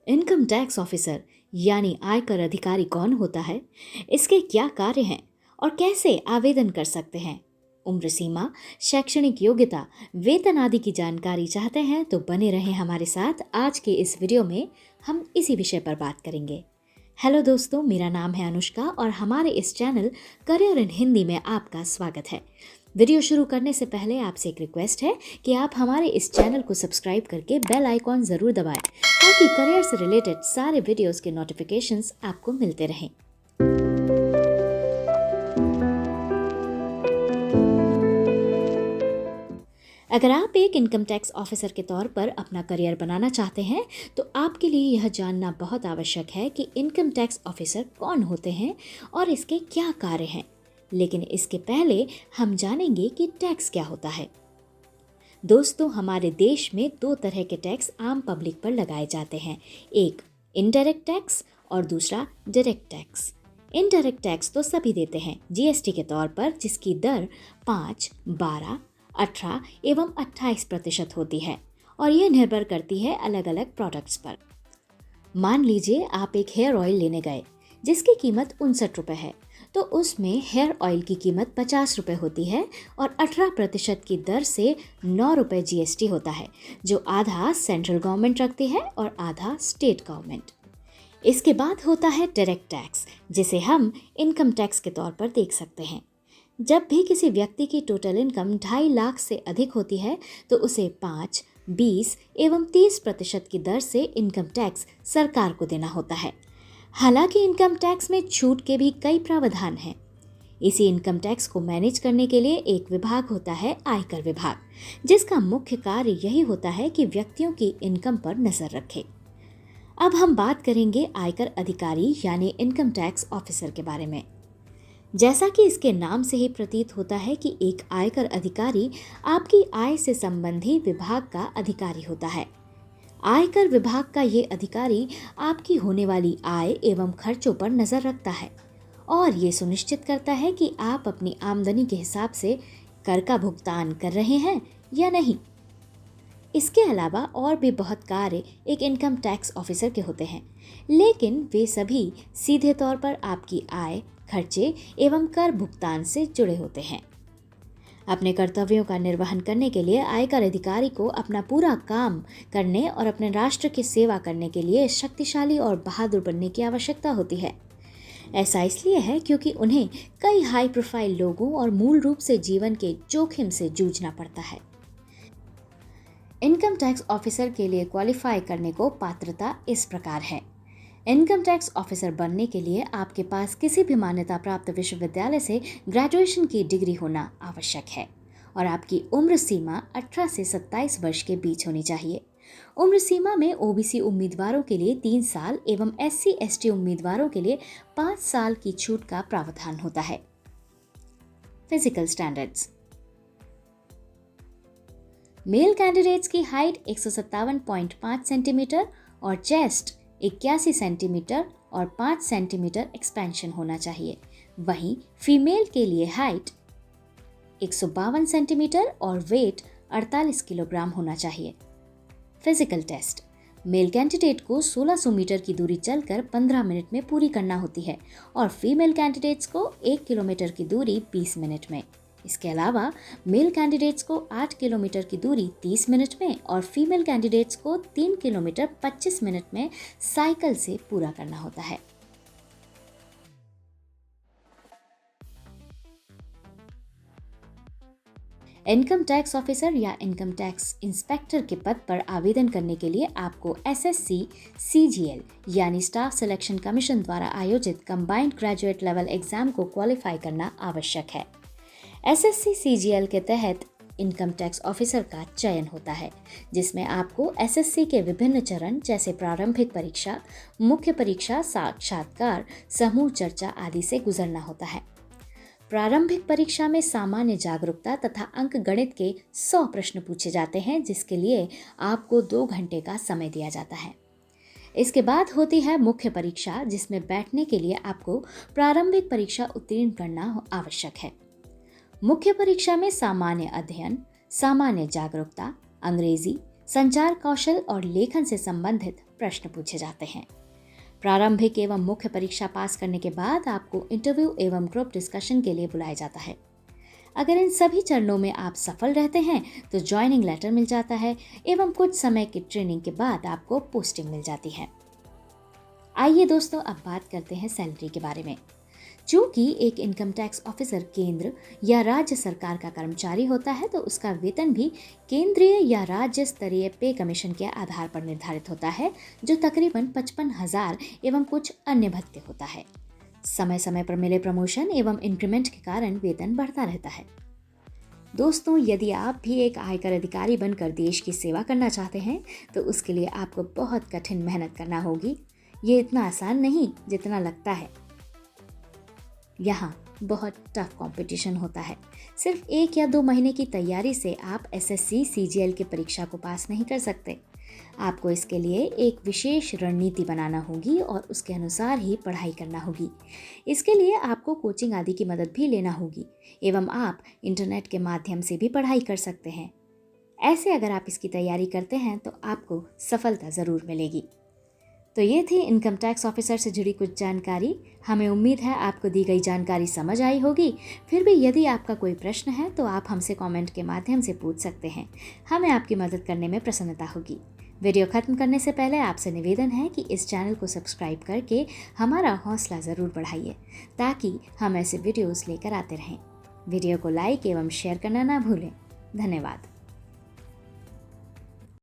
Income tax officer यानी आयकर अधिकारी कौन होता है, इसके क्या कार्य हैं और कैसे आवेदन कर सकते हैं? उम्र सीमा, शैक्षणिक योग्यता, वेतन आदि की जानकारी चाहते हैं तो बने रहें हमारे साथ। आज के इस वीडियो में हम इसी विषय पर बात करेंगे। हेलो दोस्तों, मेरा नाम है अनुष्का और हमारे इस चैनल करियर इन हिंदी में आपका स्वागत है। वीडियो शुरू करने से पहले आपसे एक रिक्वेस्ट है कि आप हमारे इस चैनल को सब्सक्राइब करके बेल आइकॉन ज़रूर दबाएं ताकि करियर से रिलेटेड सारे वीडियोस के नोटिफिकेशंस आपको मिलते रहें। अगर आप एक इनकम टैक्स ऑफिसर के तौर पर अपना करियर बनाना चाहते हैं तो आपके लिए यह जानना बहुत आवश्यक है कि इनकम टैक्स ऑफिसर कौन होते हैं और इसके क्या कार्य हैं। लेकिन इसके पहले हम जानेंगे कि टैक्स क्या होता है। दोस्तों, हमारे देश में दो तरह के टैक्स आम पब्लिक पर लगाए जाते हैं, एक इनडायरेक्ट टैक्स और दूसरा डायरेक्ट टैक्स। इनडायरेक्ट टैक्स तो सभी देते हैं जीएसटी के तौर पर, जिसकी दर 5, 12, 18 एवं 28% होती है और यह निर्भर करती है अलग अलग प्रोडक्ट्स पर। मान लीजिए आप एक हेयर ऑयल लेने गए जिसकी कीमत 59 रुपये है, तो उसमें हेयर ऑयल की कीमत 50 रुपये होती है और 18% की दर से 9 रुपये जीएसटी होता है, जो आधा सेंट्रल गवर्नमेंट रखती है और आधा स्टेट गवर्नमेंट। इसके बाद होता है डायरेक्ट टैक्स, जिसे हम इनकम टैक्स के तौर पर देख सकते हैं। जब भी किसी व्यक्ति की टोटल इनकम 2.5 लाख से अधिक होती है तो उसे 5, 20 एवं 30% की दर से इनकम टैक्स सरकार को देना होता है। हालांकि इनकम टैक्स में छूट के भी कई प्रावधान हैं। इसी इनकम टैक्स को मैनेज करने के लिए एक विभाग होता है, आयकर विभाग, जिसका मुख्य कार्य यही होता है कि व्यक्तियों की इनकम पर नजर रखे। अब हम बात करेंगे आयकर अधिकारी यानी इनकम टैक्स ऑफिसर के बारे में। जैसा कि इसके नाम से ही प्रतीत होता है कि एक आयकर अधिकारी आपकी आय से संबंधी विभाग का अधिकारी होता है। आयकर विभाग का ये अधिकारी आपकी होने वाली आय एवं खर्चों पर नजर रखता है और ये सुनिश्चित करता है कि आप अपनी आमदनी के हिसाब से कर का भुगतान कर रहे हैं या नहीं। इसके अलावा और भी बहुत कार्य एक इनकम टैक्स ऑफिसर के होते हैं, लेकिन वे सभी सीधे तौर पर आपकी आय, खर्चे एवं कर भुगतान से जुड़े होते हैं। अपने कर्तव्यों का निर्वहन करने के लिए आयकर अधिकारी को अपना पूरा काम करने और अपने राष्ट्र की सेवा करने के लिए शक्तिशाली और बहादुर बनने की आवश्यकता होती है। ऐसा इसलिए है क्योंकि उन्हें कई हाई प्रोफाइल लोगों और मूल रूप से जीवन के जोखिम से जूझना पड़ता है। इनकम टैक्स ऑफिसर के लिए क्वालिफाई करने को पात्रता इस प्रकार है। इनकम टैक्स ऑफिसर बनने के लिए आपके पास किसी भी मान्यता प्राप्त विश्वविद्यालय से ग्रेजुएशन की डिग्री होना आवश्यक है और आपकी उम्र सीमा 18 से 27 वर्ष के बीच होनी चाहिए। उम्र सीमा में ओबीसी उम्मीदवारों के लिए 3 साल एवं SC/ST उम्मीदवारों के लिए 5 साल की छूट का प्रावधान होता है। Physical standards. मेल कैंडिडेट्स की हाइट 157.5 सेंटीमीटर और चेस्ट 81 सेंटीमीटर और 5 सेंटीमीटर एक्सपेंशन होना चाहिए। वहीं फीमेल के लिए हाइट 152 सेंटीमीटर और वेट 48 किलोग्राम होना चाहिए। Physical test. मेल कैंडिडेट को 1600 मीटर की दूरी चलकर 15 मिनट में पूरी करना होती है और फीमेल कैंडिडेट्स को 1 किलोमीटर की दूरी 20 मिनट में। इसके अलावा मेल कैंडिडेट्स को 8 किलोमीटर की दूरी 30 मिनट में और फीमेल कैंडिडेट्स को 3 किलोमीटर 25 मिनट में साइकिल से पूरा करना होता है। इनकम टैक्स ऑफिसर या इनकम टैक्स इंस्पेक्टर के पद पर आवेदन करने के लिए आपको SSC CGL यानी स्टाफ सिलेक्शन कमीशन द्वारा आयोजित कंबाइंड ग्रेजुएट लेवल एग्जाम को क्वालिफाई करना आवश्यक है। SSC CGL के तहत इनकम टैक्स ऑफिसर का चयन होता है, जिसमें आपको SSC के विभिन्न चरण जैसे प्रारंभिक परीक्षा, मुख्य परीक्षा, साक्षात्कार, समूह चर्चा आदि से गुजरना होता है। प्रारंभिक परीक्षा में सामान्य जागरूकता तथा अंक गणित के 100 प्रश्न पूछे जाते हैं, जिसके लिए आपको 2 घंटे का समय दिया जाता है। इसके बाद होती है मुख्य परीक्षा, जिसमें बैठने के लिए आपको प्रारंभिक परीक्षा उत्तीर्ण करना आवश्यक है। मुख्य परीक्षा में सामान्य अध्ययन, सामान्य जागरूकता, अंग्रेजी, संचार कौशल और लेखन से संबंधित प्रश्न पूछे जाते हैं। प्रारंभिक एवं मुख्य परीक्षा पास करने के बाद आपको इंटरव्यू एवं ग्रुप डिस्कशन के लिए बुलाया जाता है। अगर इन सभी चरणों में आप सफल रहते हैं तो ज्वाइनिंग लेटर मिल जाता है एवं कुछ समय की ट्रेनिंग के बाद आपको पोस्टिंग मिल जाती है। आइए दोस्तों, अब बात करते हैं सैलरी के बारे में। चूंकि एक इनकम टैक्स ऑफिसर केंद्र या राज्य सरकार का कर्मचारी होता है तो उसका वेतन भी केंद्रीय या राज्य स्तरीय पे कमीशन के आधार पर निर्धारित होता है, जो तकरीबन 55,000 एवं कुछ अन्य भत्ते होता है। समय समय पर मिले प्रमोशन एवं इंक्रीमेंट के कारण वेतन बढ़ता रहता है। दोस्तों, यदि आप भी एक आयकर अधिकारी बनकर देश की सेवा करना चाहते हैं तो उसके लिए आपको बहुत कठिन मेहनत करना होगी। ये इतना आसान नहीं जितना लगता है। यहाँ बहुत टफ कंपटीशन होता है। सिर्फ 1 या 2 महीने की तैयारी से आप एसएससी सीजीएल की परीक्षा को पास नहीं कर सकते। आपको इसके लिए एक विशेष रणनीति बनाना होगी और उसके अनुसार ही पढ़ाई करना होगी। इसके लिए आपको कोचिंग आदि की मदद भी लेना होगी एवं आप इंटरनेट के माध्यम से भी पढ़ाई कर सकते हैं। ऐसे अगर आप इसकी तैयारी करते हैं तो आपको सफलता ज़रूर मिलेगी। तो ये थी इनकम टैक्स ऑफिसर से जुड़ी कुछ जानकारी। हमें उम्मीद है आपको दी गई जानकारी समझ आई होगी। फिर भी यदि आपका कोई प्रश्न है तो आप हमसे कमेंट के माध्यम से पूछ सकते हैं। हमें आपकी मदद करने में प्रसन्नता होगी। वीडियो खत्म करने से पहले आपसे निवेदन है कि इस चैनल को सब्सक्राइब करके हमारा हौसला ज़रूर बढ़ाइए ताकि हम ऐसे वीडियोस लेकर आते रहें। वीडियो को लाइक एवं शेयर करना ना भूलें। धन्यवाद।